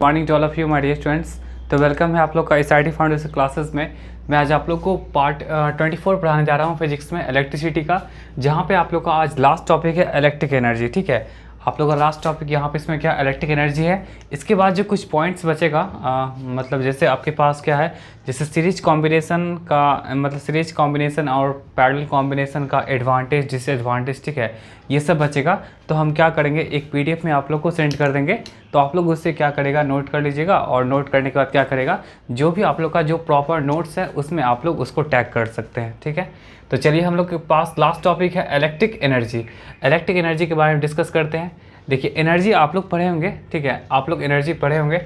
Morning to all of you my dear students. तो welcome है आप लोग का एसआईटी फाउंडेशन क्लासेस में। मैं आज आप लोग को पार्ट 24 पढ़ाने जा रहा हूँ फिजिक्स में इलेक्ट्रिसिटी का, जहाँ पे आप लोग का आज लास्ट टॉपिक है इलेक्ट्रिक एनर्जी। ठीक है, आप लोग का लास्ट टॉपिक यहाँ पे इसमें क्या इलेक्ट्रिक एनर्जी है। इसके बाद जो कुछ पॉइंट्स बचेगा मतलब जैसे आपके पास क्या है, जैसे सीरीज कॉम्बिनेशन का मतलब सीरीज कॉम्बिनेशन और पैरेलल कॉम्बिनेशन का एडवांटेज डिसएडवांटेज, ठीक है, ये सब बचेगा। तो हम क्या करेंगे, एक पीडीएफ में आप लोग को सेंड कर देंगे, तो आप लोग उससे क्या करेगा, नोट कर लीजिएगा। और नोट करने के बाद क्या करेगा, जो भी आप लोग का जो प्रॉपर नोट्स है उसमें आप लोग उसको टैग कर सकते हैं। ठीक है, तो चलिए हम लोग के पास लास्ट टॉपिक है इलेक्ट्रिक एनर्जी। इलेक्ट्रिक एनर्जी के बारे में डिस्कस करते हैं। देखिए एनर्जी आप लोग पढ़े होंगे, ठीक है, आप लोग एनर्जी पढ़े होंगे,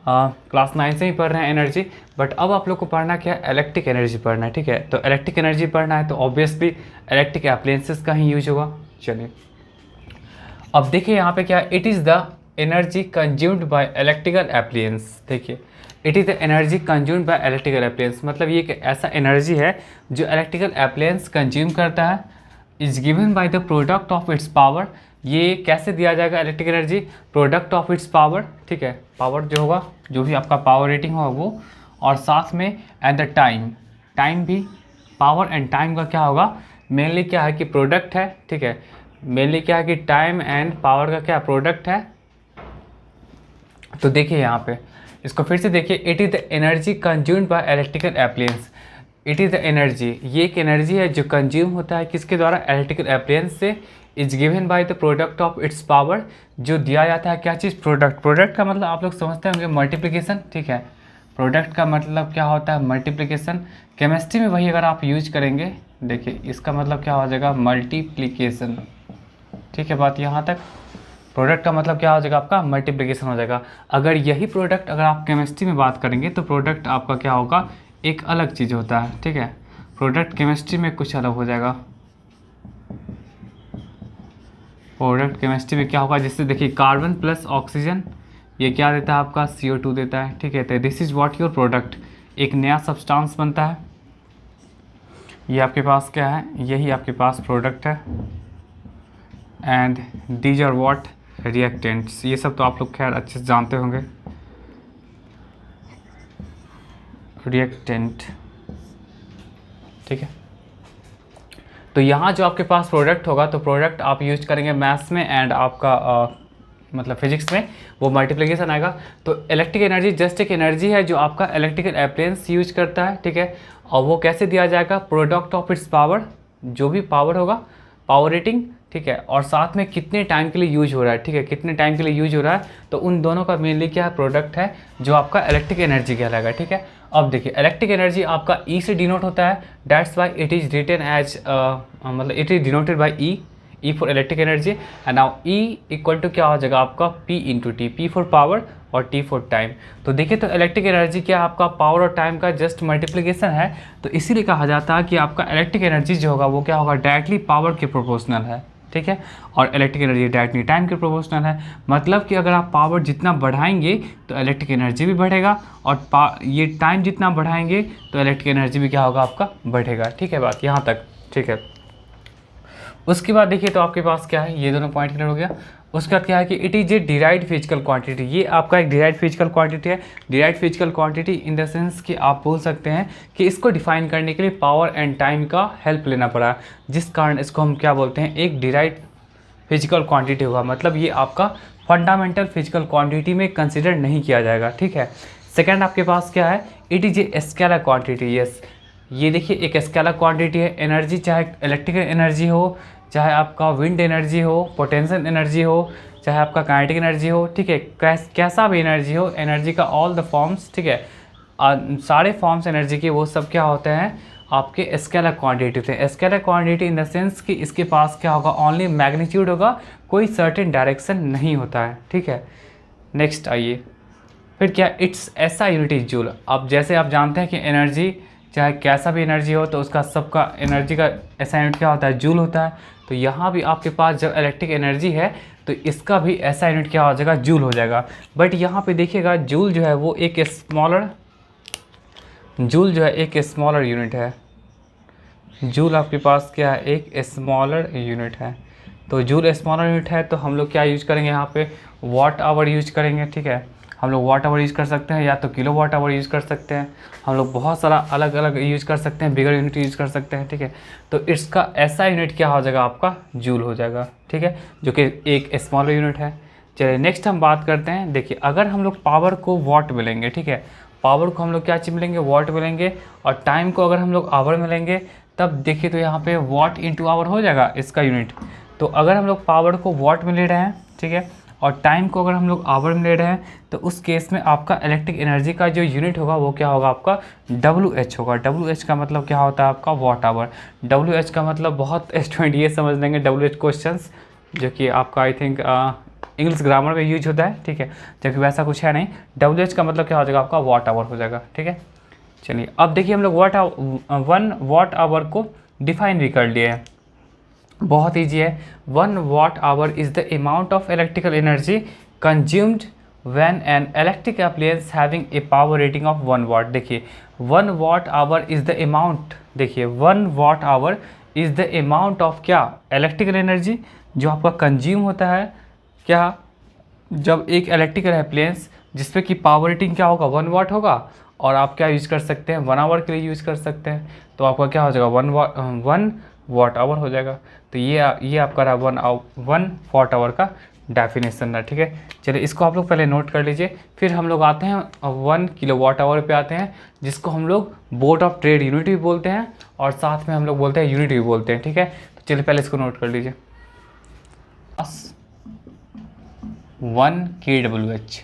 क्लास 9 से ही पढ़ रहे हैं एनर्जी। बट अब आप लोग को पढ़ना क्या है, इलेक्ट्रिक एनर्जी पढ़ना है। ठीक है, तो इलेक्ट्रिक एनर्जी पढ़ना है तो ऑब्वियसली इलेक्ट्रिक अप्लायंसेस का ही यूज होगा। चलिए अब देखिए यहाँ पे क्या, it is the energy consumed by electrical appliance. देखिए it is the energy consumed by electrical appliance, मतलब ये एक ऐसा एनर्जी है जो इलेक्ट्रिकल अप्लायंस कंज्यूम करता है। Is given by the product of its power. ये कैसे दिया जाएगा electric energy, product of its power. ठीक है, पावर जो होगा, जो भी आपका पावर रेटिंग होगा वो, और साथ में एंड द टाइम, टाइम भी, पावर एंड टाइम का क्या होगा, मेनली क्या है कि प्रोडक्ट है। ठीक है, मेनली क्या है कि टाइम एंड पावर का क्या प्रोडक्ट है। तो देखिए यहाँ पे इसको फिर से देखिए, it is the energy consumed by electrical appliance. It is the energy, ये एक एनर्जी है जो कंज्यूम होता है किसके द्वारा, इलेक्ट्रिकल अप्लायंस से। Is given by the product of its power, जो दिया जाता है क्या चीज़, प्रोडक्ट। प्रोडक्ट का मतलब आप लोग समझते होंगे मल्टीप्लिकेशन। ठीक है, प्रोडक्ट का मतलब क्या होता है, मल्टीप्लिकेशन। केमिस्ट्री में वही अगर आप यूज करेंगे, देखिए इसका मतलब क्या हो जाएगा, मल्टीप्लिकेशन। ठीक है, बात यहाँ तक। प्रोडक्ट का मतलब क्या हो जाएगा आपका, मल्टीप्लिकेशन हो जाएगा। अगर यही प्रोडक्ट अगर आप केमिस्ट्री में बात करेंगे तो प्रोडक्ट आपका क्या होगा, एक अलग चीज़ होता है। ठीक है, प्रोडक्ट केमिस्ट्री में कुछ अलग हो जाएगा। प्रोडक्ट केमिस्ट्री में क्या होगा, जैसे देखिए कार्बन प्लस ऑक्सीजन, ये क्या देता है आपका, CO2 देता है। ठीक है, तो this is what your product, एक नया सब्सटेंस बनता है। ये आपके पास क्या है, यही आपके पास प्रोडक्ट है। And these are what, reactants. ये सब तो आप लोग खैर अच्छे से जानते होंगे, रिएक्टेंट। ठीक है, तो यहाँ जो आपके पास प्रोडक्ट होगा, तो प्रोडक्ट आप यूज करेंगे मैथ्स में एंड आपका मतलब फिजिक्स में वो मल्टीप्लिकेशन आएगा। तो इलेक्ट्रिक एनर्जी जस्ट एक एनर्जी है जो आपका इलेक्ट्रिकल अप्लायंस यूज करता है। ठीक है, और वो कैसे दिया जाएगा, प्रोडक्ट ऑफ इट्स पावर, जो भी पावर होगा, पावर रेटिंग। ठीक है, और साथ में कितने टाइम के लिए यूज हो रहा है। ठीक है, कितने टाइम के लिए यूज हो रहा है, तो उन दोनों का मेनली क्या है, प्रोडक्ट है, जो आपका इलेक्ट्रिक एनर्जी कहलाएगा। ठीक है, अब देखिए इलेक्ट्रिक एनर्जी आपका E से डिनोट होता है, that's why it is written as मतलब it is denoted by E for electric energy. And now E equal to क्या हो जाएगा आपका, P into T, P for power और T फॉर टाइम। तो देखिए तो इलेक्ट्रिक एनर्जी क्या आपका पावर और टाइम का जस्ट मल्टीप्लिकेशन है। तो इसीलिए कहा जाता है कि आपका इलेक्ट्रिक एनर्जी जो होगा वो क्या होगा, डायरेक्टली पावर के प्रोपोर्शनल है। ठीक है, और इलेक्ट्रिक एनर्जी डायरेक्टली टाइम के प्रोपोर्शनल है। मतलब कि अगर आप पावर जितना बढ़ाएंगे तो इलेक्ट्रिक एनर्जी भी बढ़ेगा, और ये टाइम जितना बढ़ाएंगे तो इलेक्ट्रिक एनर्जी भी क्या होगा आपका, बढ़ेगा। ठीक है, बात यहाँ तक। ठीक है, उसके बाद देखिए तो आपके पास क्या है, ये दोनों पॉइंट क्लियर हो गया। उसके बाद क्या है कि it is a derived physical quantity. ये आपका एक डिराइव्ड फिजिकल क्वांटिटी है। Derived physical quantity in the sense कि आप बोल सकते हैं कि इसको डिफाइन करने के लिए पावर एंड टाइम का हेल्प लेना पड़ा, जिस कारण इसको हम क्या बोलते हैं, एक डिराइव्ड फिजिकल क्वांटिटी होगा। मतलब ये आपका फंडामेंटल फिजिकल क्वांटिटी में कंसिडर नहीं किया जाएगा। ठीक है, सेकेंड आपके पास क्या है, it is a scalar quantity. Yes, ये देखिए एक स्केलर क्वांटिटी है। एनर्जी चाहे इलेक्ट्रिकल एनर्जी हो, चाहे आपका विंड एनर्जी हो, पोटेंशियल एनर्जी हो, चाहे आपका काइनेटिक एनर्जी हो। ठीक है, कैसा भी एनर्जी हो, एनर्जी का ऑल द फॉर्म्स, ठीक है, सारे फॉर्म्स एनर्जी के वो सब क्या होते हैं, आपके स्केलर क्वांटिटी थे। Scalar quantity in the sense कि इसके पास क्या होगा, ओनली मैग्नीट्यूड होगा, कोई सर्टेन डायरेक्शन नहीं होता है। ठीक है, नेक्स्ट आइए फिर क्या, इट्स ऐसा यूनिट इज जूल। अब जैसे आप जानते हैं कि एनर्जी चाहे कैसा भी एनर्जी हो तो उसका सबका एनर्जी का ऐसा यूनिट क्या होता है, जूल होता है। तो यहाँ भी आपके पास जब इलेक्ट्रिक एनर्जी है तो इसका भी ऐसा यूनिट क्या हो जाएगा, जूल हो जाएगा। बट यहाँ पे देखिएगा जूल जो है वो एक स्मॉलर यूनिट है। जूल आपके पास क्या है, एक स्मॉलर यूनिट है। तो जूल स्मॉलर यूनिट है तो हम लोग क्या यूज करेंगे यहाँ पे, वॉट आवर यूज करेंगे। ठीक है, हम लोग वाट आवर यूज़ कर सकते हैं या तो किलो वाट आवर यूज़ कर सकते हैं, हम लोग बहुत सारा अलग अलग यूज़ कर सकते हैं, बिगर यूनिट यूज़ कर सकते हैं, ठीक है। तो इसका ऐसा यूनिट क्या हो जाएगा आपका, जूल हो जाएगा, ठीक है, जो कि एक स्मॉलर यूनिट है। चलिए नेक्स्ट हम बात करते हैं। देखिए अगर हम लोग पावर को वाट मिलेंगे, ठीक है, पावर को हम लोग क्या चीज़ मिलेंगे, वाट मिलेंगे, और टाइम को अगर हम लोग आवर मिलेंगे, तब देखिए तो यहाँ पे वाट इंटू आवर हो जाएगा इसका यूनिट। तो अगर हम लोग पावर को वाट में ले रहे हैं, ठीक है, और टाइम को अगर हम लोग आवर में ले रहे हैं, तो उस केस में आपका इलेक्ट्रिक एनर्जी का जो यूनिट होगा वो क्या होगा आपका, WH होगा। WH का मतलब क्या होता है आपका, वाट आवर। WH का मतलब बहुत स्टूडेंट ये समझ लेंगे WH क्वेश्चंस, जो कि आपका आई थिंक इंग्लिश ग्रामर में यूज होता है, ठीक है, जबकि वैसा कुछ है नहीं। WH का मतलब क्या हो जाएगा आपका, वाट आवर हो जाएगा, ठीक है। चलिए अब देखिए हम लोग 1 वाट आवर को डिफाइन भी कर लिए हैं, बहुत ईजी है। 1 watt hour is the amount of electrical energy consumed when an electric appliance having a power rating of 1 watt. देखिए 1 watt hour is the amount, देखिए 1 watt hour is the amount of क्या, electrical energy जो आपका consume होता है क्या, जब एक इलेक्ट्रिकल अप्लायंस जिसपे कि पावर रेटिंग क्या होगा, 1 वाट होगा, और आप क्या यूज़ कर सकते हैं, 1 आवर के लिए यूज़ कर सकते हैं, तो आपका क्या हो जाएगा, 1 वाट आवर हो जाएगा। तो ये आपका रहा 1 वाट आवर का डेफिनेशन है, ठीक है। चलिए इसको आप लोग पहले नोट कर लीजिए। फिर हम लोग आते हैं 1 किलो वाट आवर पे आते हैं, जिसको हम लोग बोर्ड ऑफ ट्रेड यूनिट भी बोलते हैं, और साथ में हम लोग बोलते हैं यूनिट भी बोलते हैं, ठीक है। तो चलिए पहले इसको नोट कर लीजिए। 1 kWh,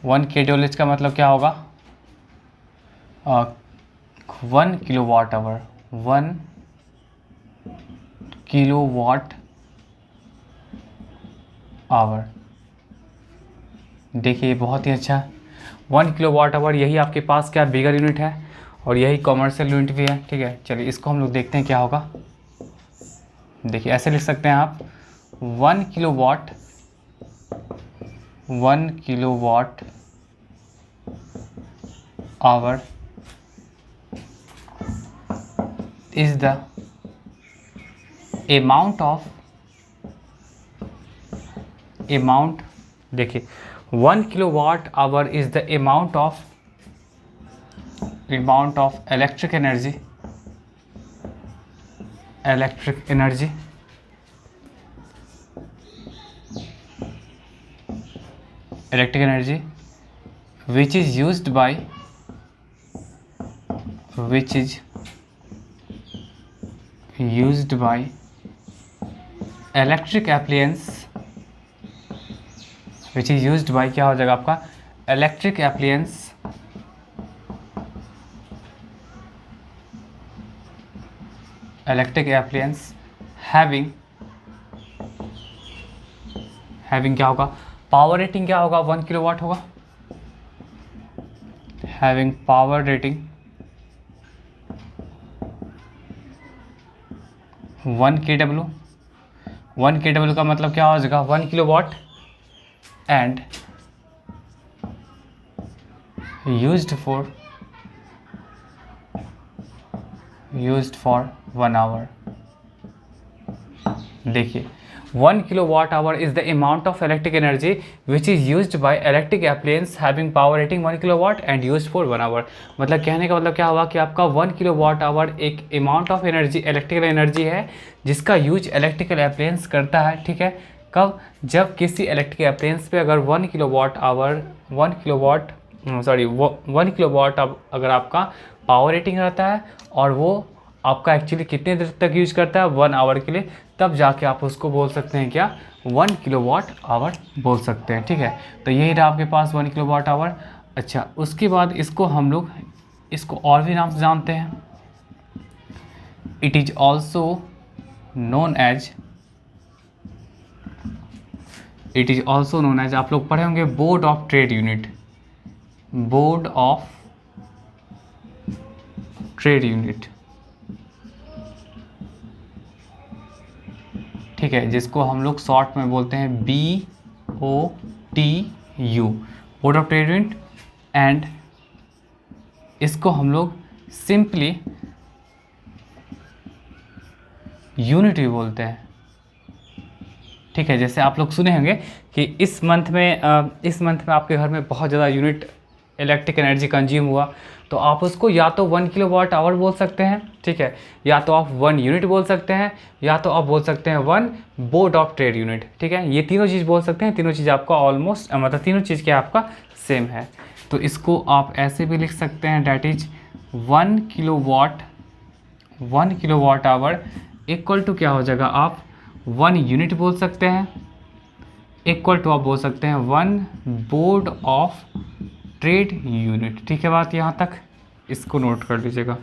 1 kWh का मतलब क्या होगा, 1 kilowatt hour, 1 kilowatt hour. देखिए बहुत ही अच्छा, 1 किलो वाट आवर, यही आपके पास क्या बिगर यूनिट है, और यही कॉमर्शियल यूनिट भी है, ठीक है। चलिए इसको हम लोग देखते हैं क्या होगा। देखिए ऐसे लिख सकते हैं आप, 1 kilowatt, 1 kilowatt hour is the amount, देखिए 1 kilowatt hour is the amount of electric energy which is used by electric appliance, which is used by क्या हो जाएगा आपका, इलेक्ट्रिक एप्लायंस हैविंग क्या होगा, पावर रेटिंग क्या होगा, 1 kilo watt होगा, having power rating 1 kW। 1 kW का मतलब क्या हो जाएगा, 1 kilowatt, and used for 1 hour. देखिए 1 kilowatt hour is the amount of electric energy which is used by electric appliance having power rating 1 kilowatt and used for 1 hour. मतलब कहने का मतलब क्या हुआ कि आपका 1 किलो वाट आवर एक amount of energy, electrical energy है, जिसका यूज इलेक्ट्रिकल एप्लायंस करता है, ठीक है। कब, जब किसी इलेक्ट्रिक एप्लायंस पे अगर 1 किलो वाट अगर आपका पावर रेटिंग रहता है, और वो आपका एक्चुअली कितने देर तक यूज करता है, 1 आवर के लिए, तब जाके आप उसको बोल सकते हैं क्या, 1 किलो वाट आवर बोल सकते हैं, ठीक है। तो यही रहा आपके पास 1 किलो वाट आवर। अच्छा, उसके बाद इसको हम लोग इसको और भी नाम से जानते हैं। It is also known as आप लोग पढ़े होंगे बोर्ड ऑफ ट्रेड यूनिट, ठीक है, जिसको हम लोग शॉर्ट में बोलते हैं BOTU, board of trade unit, and इसको हम लोग सिंपली यूनिट भी बोलते हैं, ठीक है। जैसे आप लोग सुने होंगे कि इस मंथ में आपके घर में बहुत ज़्यादा यूनिट इलेक्ट्रिक एनर्जी कंज्यूम हुआ, तो आप उसको या तो 1 किलोवाट आवर बोल सकते हैं, ठीक है, या तो आप 1 यूनिट बोल सकते हैं, या तो आप बोल सकते हैं 1 बोर्ड ऑफ ट्रेड यूनिट, ठीक है। ये तीनों चीज़ बोल सकते हैं, तीनों चीज़ आपका ऑलमोस्ट मतलब तीनों चीज़ क्या आपका सेम है। तो इसको आप ऐसे भी लिख सकते हैं, that is 1 kilowatt hour equal to क्या हो जाएगा, आप 1 यूनिट बोल सकते हैं, इक्वल टू आप बोल सकते हैं 1 बोर्ड ऑफ ट्रेड यूनिट। ठीक है, बात यहाँ तक, इसको नोट कर लीजिएगा,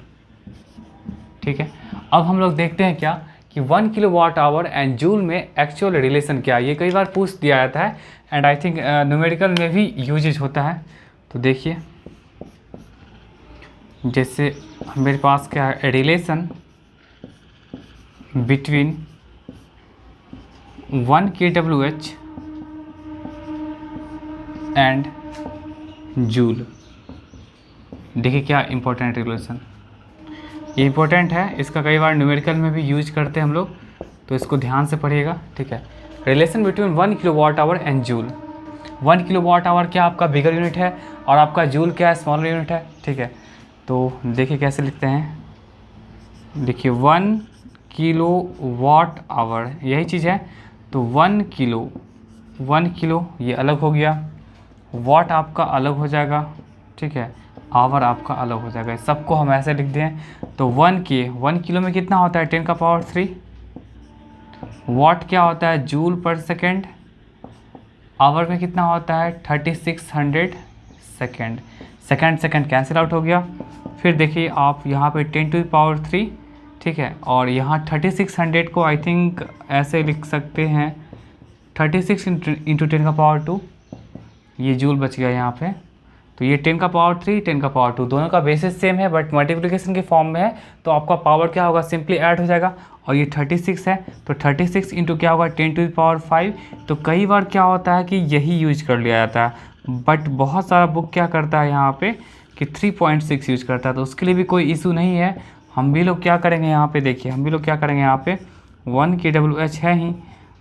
ठीक है। अब हम लोग देखते हैं क्या कि 1 किलोवाट आवर एंड जूल में एक्चुअल रिलेशन क्या है। ये कई बार पूछ दिया जाता है एंड आई थिंक न्यूमेरिकल में भी यूजेज होता है। तो देखिए, जैसे मेरे पास क्या है, relation between 1 kWh and joule. देखिए क्या इंपॉर्टेंट रिलेशन, ये इंपॉर्टेंट है, इसका कई बार न्यूमेरिकल में भी यूज करते हैं हम लोग, तो इसको ध्यान से पढ़िएगा, ठीक है। Relation between 1 kilowatt our and joule. 1 kilowatt our क्या आपका बिगर यूनिट है और आपका जूल क्या है, स्मॉलर यूनिट है, ठीक है। तो देखिए कैसे लिखते हैं, देखिए 1 किलोवाट आवर यही चीज़ है, तो 1 किलो ये अलग हो गया, वाट आपका अलग हो जाएगा, ठीक है, आवर आपका अलग हो जाएगा। सबको हम ऐसे लिख दें, तो 1 किलो में कितना होता है, 10 का पावर 3। वाट क्या होता है, जूल पर सेकेंड। आवर में कितना होता है, 3600 सेकेंड। सेकेंड कैंसिल आउट हो गया। फिर देखिए आप यहाँ पे 10 टू द पावर 3, ठीक है, और यहाँ 3600 को आई थिंक ऐसे लिख सकते हैं 36 इंटू 10 का पावर 2, ये जूल बच गया यहाँ पे। तो ये 10 का पावर 3, 10 का पावर 2, दोनों का बेसिस सेम है बट मल्टीप्लिकेशन के फॉर्म में है, तो आपका पावर क्या होगा, सिंपली ऐड हो जाएगा। और ये 36 है, तो 36 इंटू क्या होगा, 10 टू द पावर 5। तो कई बार क्या होता है कि यही यूज कर लिया जाता है, बट बहुत सारा बुक क्या करता है यहाँ पे कि 3.6 यूज करता है, तो उसके लिए भी कोई इशू नहीं है। हम भी लोग क्या करेंगे यहाँ पे, देखिए हम भी लोग क्या करेंगे यहाँ पे, 1 kWh है ही,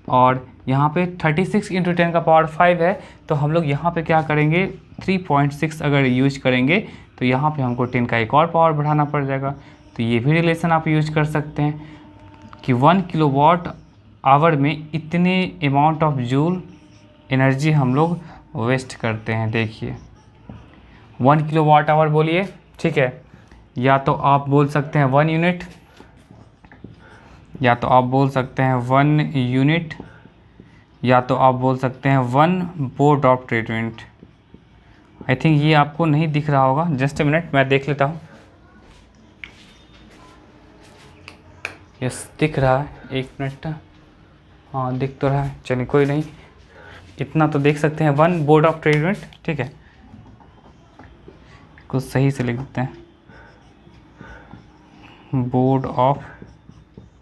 और यहाँ पे 36 इंटू 10 का पावर 5 है, तो हम लोग यहाँ पे क्या करेंगे, 3.6 अगर यूज करेंगे तो यहाँ पे हमको 10 का एक और पावर बढ़ाना पड़ जाएगा। तो ये भी रिलेशन आप यूज कर सकते हैं कि 1 किलोवाट आवर में इतने अमाउंट ऑफ जूल एनर्जी हम लोग वेस्ट करते हैं। देखिए 1 किलोवाट आवर बोलिए, ठीक है, या तो आप बोल सकते हैं 1 यूनिट, या तो आप बोल सकते हैं 1 यूनिट, या तो आप बोल सकते हैं 1 board of trade unit. I think ये आपको नहीं दिख रहा होगा, जस्ट ए मिनट मैं देख लेता हूँ। यस दिख रहा है, 1 मिनट, हाँ दिख तो रहा है, चलिए कोई नहीं, इतना तो देख सकते हैं, 1 बोर्ड ऑफ ट्रेड यूनिट, ठीक है, कुछ सही से लिख देते हैं, बोर्ड ऑफ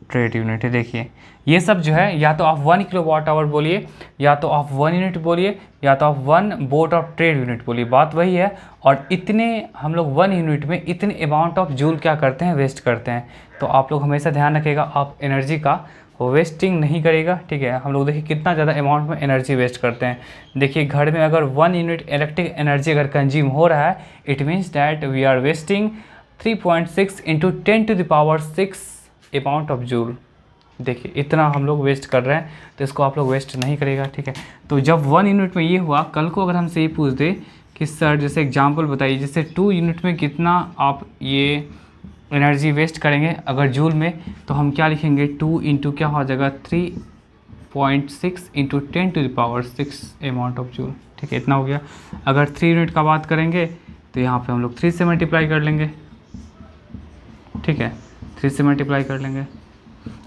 ट्रेड यूनिट है। देखिए ये सब जो है, या तो आप 1 किलोवाट आवर बोलिए, या तो आप 1 यूनिट बोलिए, या तो आप 1 बोर्ड ऑफ ट्रेड यूनिट बोलिए, बात वही है। और इतने हम लोग 1 यूनिट में इतने अमाउंट ऑफ जूल क्या करते हैं, वेस्ट करते हैं। तो आप लोग हमेशा ध्यान रखिएगा, आप एनर्जी का वेस्टिंग नहीं करेगा, ठीक है। हम लोग देखिए कितना ज़्यादा अमाउंट में एनर्जी वेस्ट करते हैं। देखिए घर में अगर 1 यूनिट इलेक्ट्रिक एनर्जी अगर कंज्यूम हो रहा है, it means that we are wasting 3.6 into 10 to the power 6 amount of joule. देखिए इतना हम लोग वेस्ट कर रहे हैं, तो इसको आप लोग वेस्ट नहीं करेगा, ठीक है। तो जब 1 यूनिट में ये हुआ, कल को अगर हमसे ये पूछ दे कि सर जैसे एग्जांपल बताइए, जैसे 2 यूनिट में कितना आप ये एनर्जी वेस्ट करेंगे अगर जूल में, तो हम क्या लिखेंगे, 2 इंटू क्या हो जाएगा, 3.6 into 10 to the power 6 amount of joule, ठीक है, इतना हो गया। अगर 3 यूनिट का बात करेंगे तो यहाँ पे हम लोग 3 से मल्टीप्लाई कर लेंगे, ठीक है, 3 से मल्टीप्लाई कर लेंगे।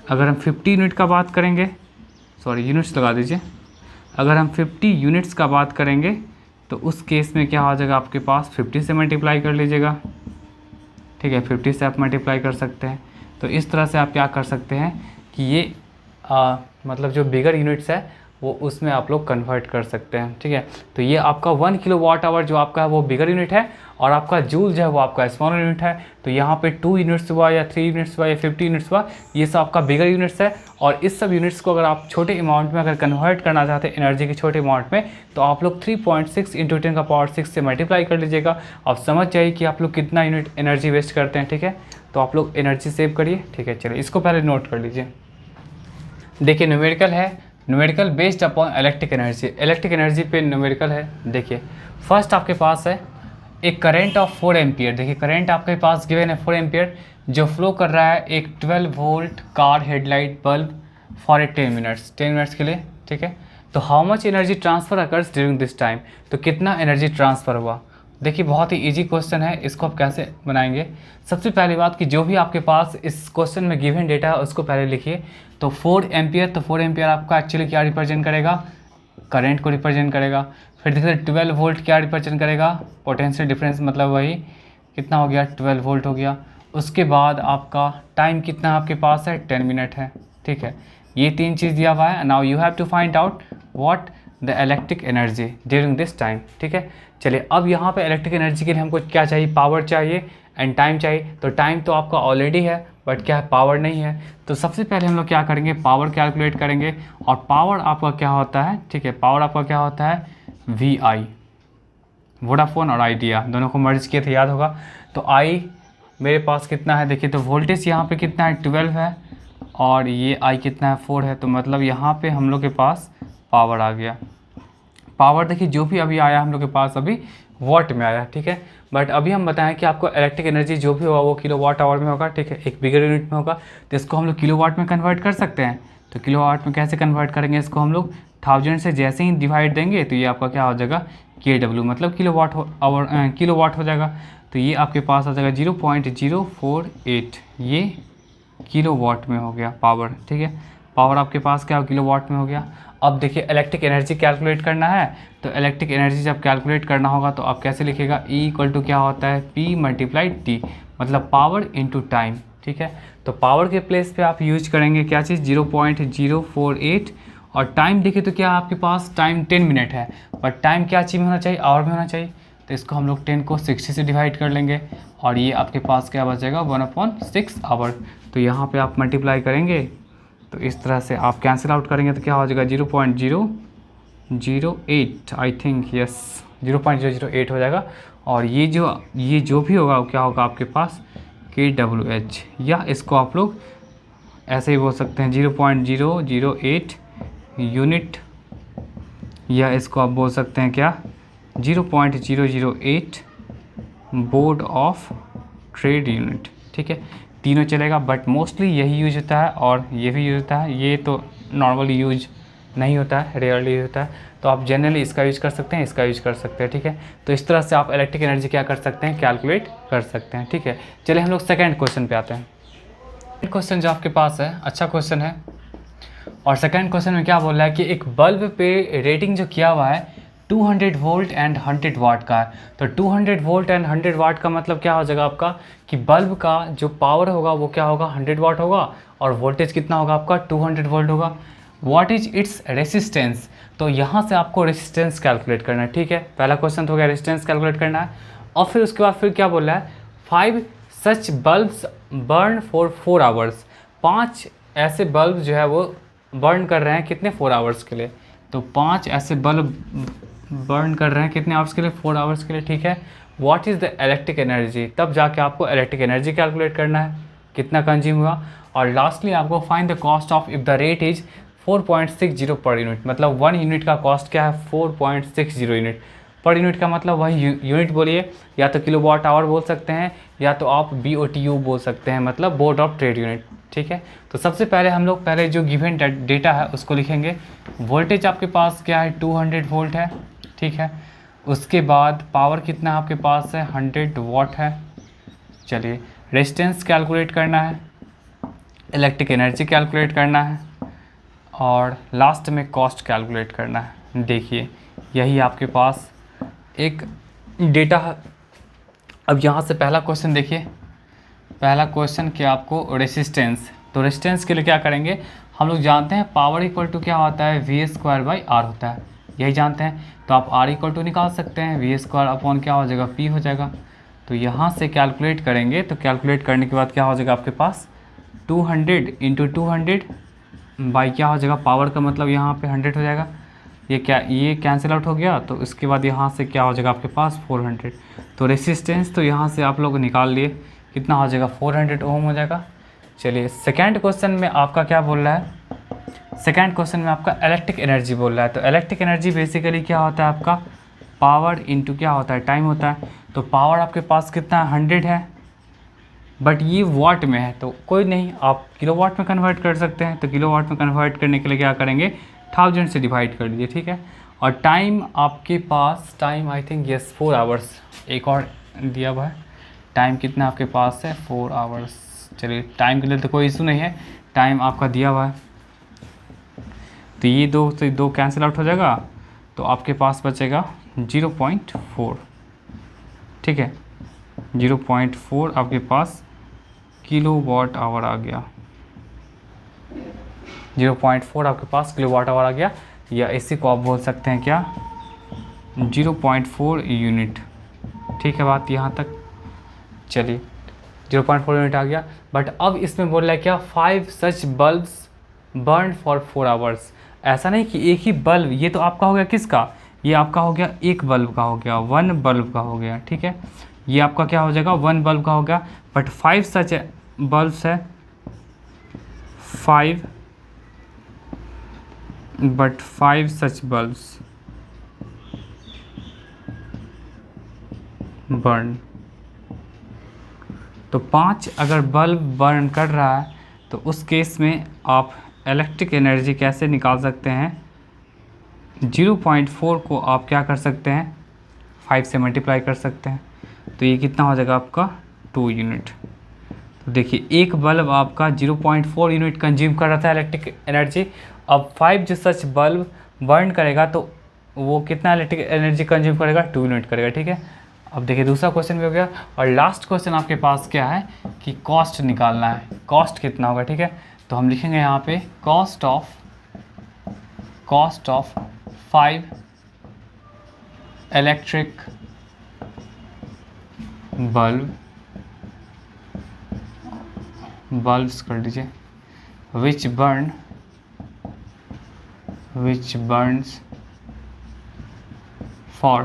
अगर हम 50 यूनिट का बात करेंगे, सॉरी यूनिट्स लगा दीजिए, अगर हम 50 यूनिट्स का बात करेंगे तो उस केस में क्या हो जाएगा आपके पास, 50 से मल्टीप्लाई कर लीजिएगा, ठीक है, 50 से आप मल्टीप्लाई कर सकते हैं। तो इस तरह से आप क्या कर सकते हैं कि ये मतलब जो बिगर यूनिट्स है वो उसमें आप लोग कन्वर्ट कर सकते हैं, ठीक है। तो ये आपका 1 किलोवाट आवर जो आपका है वो बिगर यूनिट है, और आपका जूल जो है वो आपका स्मॉल यूनिट है। तो यहाँ पे 2 यूनिट्स हुआ या 3 यूनिट्स हुआ या 50 यूनिट्स हुआ, ये सब आपका बिगर यूनिट्स है। और इस सब यूनिट्स को अगर आप छोटे अमाउंट में अगर कन्वर्ट करना चाहते हैं एनर्जी के छोटे अमाउंट में, तो आप लोग 3.6 × 10⁻6 से मल्टीप्लाई कर लीजिएगा। आप समझ जाइए कि आप लोग कितना यूनिट एनर्जी वेस्ट करते हैं, ठीक है। तो आप लोग एनर्जी सेव करिए, ठीक है। चलिए इसको पहले नोट कर लीजिए। देखिए न्यूमेरिकल है, numerical based upon electric energy, electric energy पे न्यूमेरिकल है। देखिए फर्स्ट आपके पास है एक करंट ऑफ 4 एम्पियर। देखिए करंट आपके पास गिवन है 4 एम्पियर, जो फ्लो कर रहा है एक 12 volt car headlight bulb for 10 minutes के लिए, ठीक है। तो how much energy transfer occurs during this time, तो कितना एनर्जी ट्रांसफ़र हुआ। देखिए बहुत ही इजी क्वेश्चन है, इसको आप कैसे बनाएंगे। सबसे पहली बात कि जो भी आपके पास इस क्वेश्चन में गिवन डेटा है उसको पहले लिखिए। तो 4 एम्पियर, तो 4 एम्पियर आपका एक्चुअली क्या रिप्रेजेंट करेगा, करंट को रिप्रेजेंट करेगा। फिर देखिए 12 वोल्ट क्या रिप्रेजेंट करेगा, पोटेंशियल डिफरेंस, मतलब वही कितना हो गया 12 वोल्ट हो गया। उसके बाद आपका टाइम कितना आपके पास है 10 मिनट है, ठीक है। ये 3 चीज़ दिया हुआ है। Now you have to find out what the electric energy during this time, ठीक है। चलिए अब यहाँ पे इलेक्ट्रिक एनर्जी के लिए हमको क्या चाहिए, पावर चाहिए एंड टाइम चाहिए। तो टाइम तो आपका ऑलरेडी है, बट क्या है, पावर नहीं है। तो सबसे पहले हम लोग क्या करेंगे, पावर कैलकुलेट करेंगे। और पावर आपका क्या होता है, ठीक है, पावर आपका क्या होता है VI, वोडाफोन और आइडिया दोनों को मर्ज किए थे, याद होगा। तो I मेरे पास कितना है, देखिए तो वोल्टेज यहाँ पे कितना है 12 है, और ये I कितना है 4 है। तो मतलब यहाँ पे हम लोग के पास पावर आ गया। पावर देखिए जो भी अभी आया हम लोग के पास अभी वॉट में आया, ठीक है। बट अभी हम बताएं कि आपको इलेक्ट्रिक एनर्जी जो भी होगा वो किलोवाट आवर में होगा, ठीक है, एक बिगर यूनिट में होगा। तो इसको हम लोग किलोवाट में कन्वर्ट कर सकते हैं। तो किलोवाट में कैसे कन्वर्ट करेंगे, इसको हम लोग 1000 से जैसे ही डिवाइड देंगे तो ये आपका क्या हो जाएगा KW, मतलब किलोवाट आवर, किलोवाट हो जाएगा। तो ये आपके पास आ जाएगा 0.048, ये किलोवाट में हो गया पावर, ठीक है। पावर आपके पास क्या हो, किलोवाट में हो गया। अब देखिए इलेक्ट्रिक एनर्जी कैलकुलेट करना है। तो इलेक्ट्रिक एनर्जी जब कैलकुलेट करना होगा तो आप कैसे लिखेगा, E = क्या होता है P × T, मतलब पावर इंटू टाइम, ठीक है। तो पावर के प्लेस पे आप यूज करेंगे क्या चीज़ 0.048, और टाइम देखिए तो क्या आपके पास टाइम 10 मिनट है, बट टाइम क्या चीज़ में होना चाहिए, आवर में होना चाहिए। तो इसको हम लोग 10 को 60 से डिवाइड कर लेंगे, और ये आपके पास क्या बचेगा 1/6 आवर। तो यहाँ पे आप मल्टीप्लाई करेंगे तो इस तरह से आप कैंसिल आउट करेंगे तो क्या हो जाएगा 0.008, आई थिंक यस 0.008 हो जाएगा। और ये जो भी होगा क्या होगा आपके पास KWH, या इसको आप लोग ऐसे ही बोल सकते हैं 0.008 यूनिट, या इसको आप बोल सकते हैं क्या 0.008 बोर्ड ऑफ ट्रेड यूनिट, ठीक है। तीनों चलेगा, बट मोस्टली यही यूज होता है और ये भी यूज होता है। ये तो नॉर्मली यूज नहीं होता है, रेयरली यूज होता है। तो आप जनरली इसका यूज कर सकते हैं, इसका यूज कर सकते हैं, ठीक है। तो इस तरह से आप इलेक्ट्रिक एनर्जी क्या कर सकते हैं, कैलकुलेट कर सकते हैं, ठीक है। चलिए हम लोग सेकेंड क्वेश्चन पे आते हैं। सेकेंड क्वेश्चन जो आपके पास है अच्छा क्वेश्चन है, और सेकेंड क्वेश्चन में क्या बोल रहा है कि एक बल्ब पे रेटिंग जो किया हुआ है 200 वोल्ट एंड 100 वाट का है। तो 200 वोल्ट एंड 100 वाट का मतलब क्या हो जाएगा आपका कि बल्ब का जो पावर होगा वो क्या होगा 100 वाट होगा, और वोल्टेज कितना होगा आपका 200 वोल्ट होगा। व्हाट इज इट्स रेसिस्टेंस, तो यहाँ से आपको रेसिस्टेंस कैलकुलेट करना है, ठीक है। पहला क्वेश्चन तो हो गया रेसिस्टेंस कैलकुलेट करना है। और फिर उसके बाद फिर क्या बोल रहा है 5 सच बल्ब्स बर्न फॉर 4 आवर्स, 5 ऐसे बल्ब जो है वो बर्न कर रहे हैं कितने 4 आवर्स के लिए। तो 5 ऐसे बल्ब बर्न कर रहे हैं कितने आवर्स के लिए 4 आवर्स के लिए, ठीक है। What is the electric energy, तब जाके आपको इलेक्ट्रिक एनर्जी कैलकुलेट करना है कितना कंज्यूम हुआ। और लास्टली आपको find the cost of if the rate is 4.60 per unit, मतलब 1 यूनिट का कॉस्ट क्या है 4.60 यूनिट पर यूनिट का, मतलब वही यूनिट बोलिए, या तो किलोवाट आवर बोल सकते हैं, या तो आप BOTU बोल सकते हैं, मतलब बोर्ड ऑफ ट्रेड यूनिट, ठीक है। तो सबसे पहले हम लोग पहले जो गिवन डेटा है उसको लिखेंगे। वोल्टेज आपके पास क्या है 200 वोल्ट है, ठीक है। उसके बाद पावर कितना आपके पास है 100 वाट है। चलिए रेजिस्टेंस कैलकुलेट करना है, इलेक्ट्रिक एनर्जी कैलकुलेट करना है, और लास्ट में कॉस्ट कैलकुलेट करना है। देखिए यही आपके पास एक डेटा है। अब यहाँ से पहला क्वेश्चन देखिए, पहला क्वेश्चन क्या आपको रेसिस्टेंस, तो रेसिस्टेंस के लिए क्या करेंगे हम लोग जानते हैं पावर इक्वल टू क्या होता है, वी स्क्वायर बाई आर होता है, यही जानते हैं। तो आप आर इक्वल टू निकाल सकते हैं, वी स्क्वायर अपॉन क्या हो जाएगा, पी हो जाएगा। तो यहाँ से कैलकुलेट करेंगे, तो कैलकुलेट करने के बाद क्या हो जाएगा आपके पास, 200 इंटू 200 बाई क्या हो जाएगा, पावर का मतलब यहाँ पे 100 हो जाएगा, ये कैंसिल आउट हो गया। तो इसके बाद यहाँ से क्या हो जाएगा आपके पास 400। तो रेसिस्टेंस तो यहाँ से आप लोग निकाल लिए, कितना हो जाएगा 400 ओम हो जाएगा। चलिए सेकेंड क्वेश्चन में आपका क्या बोल रहा है, सेकेंड क्वेश्चन में आपका इलेक्ट्रिक एनर्जी बोल रहा है। तो इलेक्ट्रिक एनर्जी बेसिकली क्या होता है आपका, पावर इंटू क्या होता है, टाइम होता है। तो पावर आपके पास कितना 100 है, बट ये वाट में है, तो कोई नहीं, आप किलोवाट में कन्वर्ट कर सकते हैं। तो किलोवाट में कन्वर्ट करने के लिए क्या करेंगे, 1000 से डिवाइड कर दीजिए, ठीक है। और टाइम आपके पास, time I think yes 4 hours, एक और दिया हुआ है, टाइम कितना आपके पास है 4 आवर्स। चलिए टाइम के लिए तो कोई इशू नहीं है, टाइम आपका दिया हुआ है। तो ये दो से दो कैंसिल आउट हो जाएगा, तो आपके पास बचेगा 0.4, ठीक है, 0.4 आपके पास किलोवाट आवर आ गया, 0.4 आपके पास किलोवाट आवर आ गया, या इसी को आप बोल सकते हैं क्या, 0.4 यूनिट, ठीक है बात यहाँ तक। चलिए 0.4 यूनिट आ गया, बट अब इसमें बोल रहा है क्या, 5 सच बल्ब्स बर्न फॉर 4 आवर्स। ऐसा नहीं कि एक ही बल्ब, ये तो आपका हो गया किसका, ये आपका हो गया एक बल्ब का हो गया, 1 बल्ब का हो गया, ठीक है, ये आपका क्या हो जाएगा 1 बल्ब का हो गया। बट 5 सच बल्ब्स है, 5 सच बल्ब्स बर्न। तो 5 अगर बल्ब बर्न कर रहा है, तो उस केस में आप इलेक्ट्रिक एनर्जी कैसे निकाल सकते हैं, 0.4 को आप क्या कर सकते हैं, 5 से मल्टीप्लाई कर सकते हैं। तो ये कितना हो जाएगा आपका 2 यूनिट। तो देखिए एक बल्ब आपका 0.4 यूनिट कंज्यूम कर रहा था इलेक्ट्रिक एनर्जी, अब 5 जो सच बल्ब बर्न करेगा तो वो कितना इलेक्ट्रिक एनर्जी कंज्यूम करेगा, 2 यूनिट करेगा, ठीक है। अब देखिए दूसरा क्वेश्चन भी हो गया, और लास्ट क्वेश्चन आपके पास क्या है कि कॉस्ट निकालना है, कॉस्ट कितना होगा, ठीक है। तो हम लिखेंगे यहाँ पे कॉस्ट ऑफ 5 इलेक्ट्रिक बल्ब्स कर दीजिए, विच बर्न्स फॉर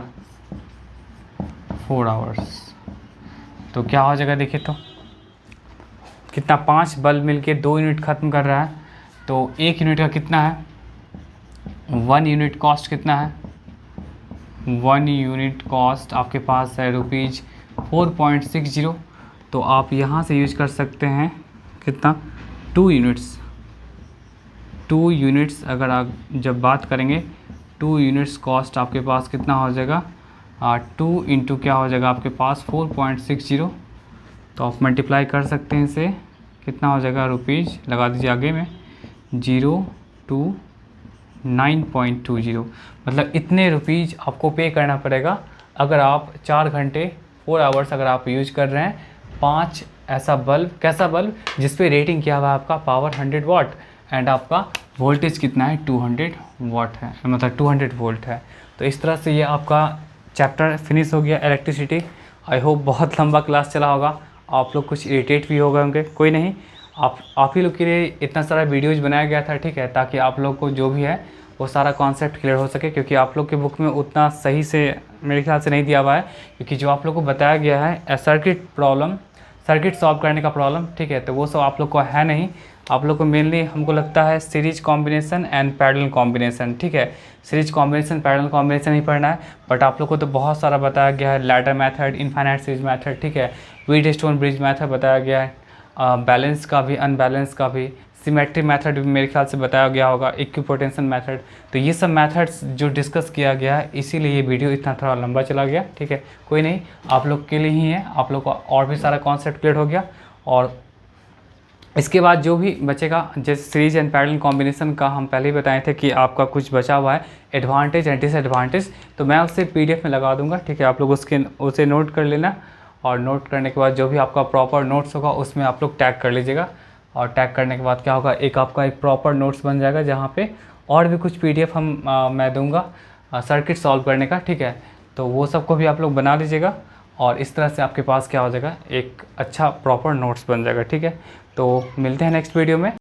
4 आवर्स। तो क्या हो जाएगा देखिए, तो कितना, 5 बल्ब मिलके 2 यूनिट ख़त्म कर रहा है, तो 1 यूनिट का कितना है, 1 यूनिट कॉस्ट कितना है, 1 यूनिट कॉस्ट आपके पास है रुपीज़ 4.60। तो आप यहाँ से यूज कर सकते हैं कितना, 2 यूनिट्स अगर आप जब बात करेंगे, 2 यूनिट्स कॉस्ट आपके पास कितना हो जाएगा, 2 इंटू क्या हो जाएगा आपके पास 4.60। तो आप मल्टीप्लाई कर सकते हैं इसे, कितना हो जाएगा रुपीज़, लगा दीजिए आगे में 029.20, मतलब इतने रुपीज़ आपको पे करना पड़ेगा अगर आप 4 घंटे 4 आवर्स अगर आप यूज कर रहे हैं 5 ऐसा बल्ब, कैसा बल्ब जिस पे रेटिंग किया हुआ है आपका पावर 100 वाट एंड आपका वोल्टेज कितना है 200 वाट है, मतलब 200 वोल्ट है। तो इस तरह से ये आपका चैप्टर फिनिश हो गया इलेक्ट्रिसिटी। आई होप बहुत लंबा क्लास चला होगा, आप लोग कुछ इरिटेट भी हो गए होंगे, कोई नहीं, आप ही लोग के लिए इतना सारा वीडियोज़ बनाया गया था, ठीक है, ताकि आप लोग को जो भी है वो सारा कॉन्सेप्ट क्लियर हो सके, क्योंकि आप लोग के बुक में उतना सही से मेरे ख्याल से नहीं दिया हुआ है, क्योंकि जो आप लोग को बताया गया है सर्किट सॉल्व करने का प्रॉब्लम, ठीक है, तो वो सब आप लोग को है नहीं। आप लोग को मेनली हमको लगता है series combination and parallel combination, ठीक है, सीरीज कॉम्बिनेशन पैरेलल कॉम्बिनेशन ही पढ़ना है, बट आप लोग को तो बहुत सारा बताया गया है, ladder method, infinite series method, ठीक है, व्हीटस्टोन ब्रिज मेथड बताया गया है, बैलेंस का भी, अनबैलेंस का भी, सिमेट्री मेथड भी मेरे ख्याल से बताया गया होगा, इक्विपोटेंशियल मेथड। तो ये सब मेथड्स जो डिस्कस किया गया है, इसीलिए ये वीडियो इतना थोड़ा लंबा चला गया, ठीक है, कोई नहीं, आप लोग के लिए ही है, आप लोग को और भी सारा कॉन्सेप्ट क्लियर हो गया। और इसके बाद जो भी बचेगा, जैसे सीरीज एंड पैरेलल कॉम्बिनेशन का हम पहले ही बताए थे कि आपका कुछ बचा हुआ है एडवांटेज एंड डिसएडवांटेज, तो मैं उसे PDF में लगा दूंगा, ठीक है, आप लोग उसे नोट कर लेना, और नोट करने के बाद जो भी आपका प्रॉपर नोट्स होगा उसमें आप लोग टैग कर लीजिएगा। और टैग करने के बाद क्या होगा, एक आपका एक प्रॉपर नोट्स बन जाएगा जहाँ पे और भी कुछ PDF मैं दूंगा सर्किट सॉल्व करने का, ठीक है। तो वो सबको भी आप लोग बना लीजिएगा और इस तरह से आपके पास क्या हो जाएगा, एक अच्छा प्रॉपर नोट्स बन जाएगा, ठीक है। तो मिलते हैं नेक्स्ट वीडियो में।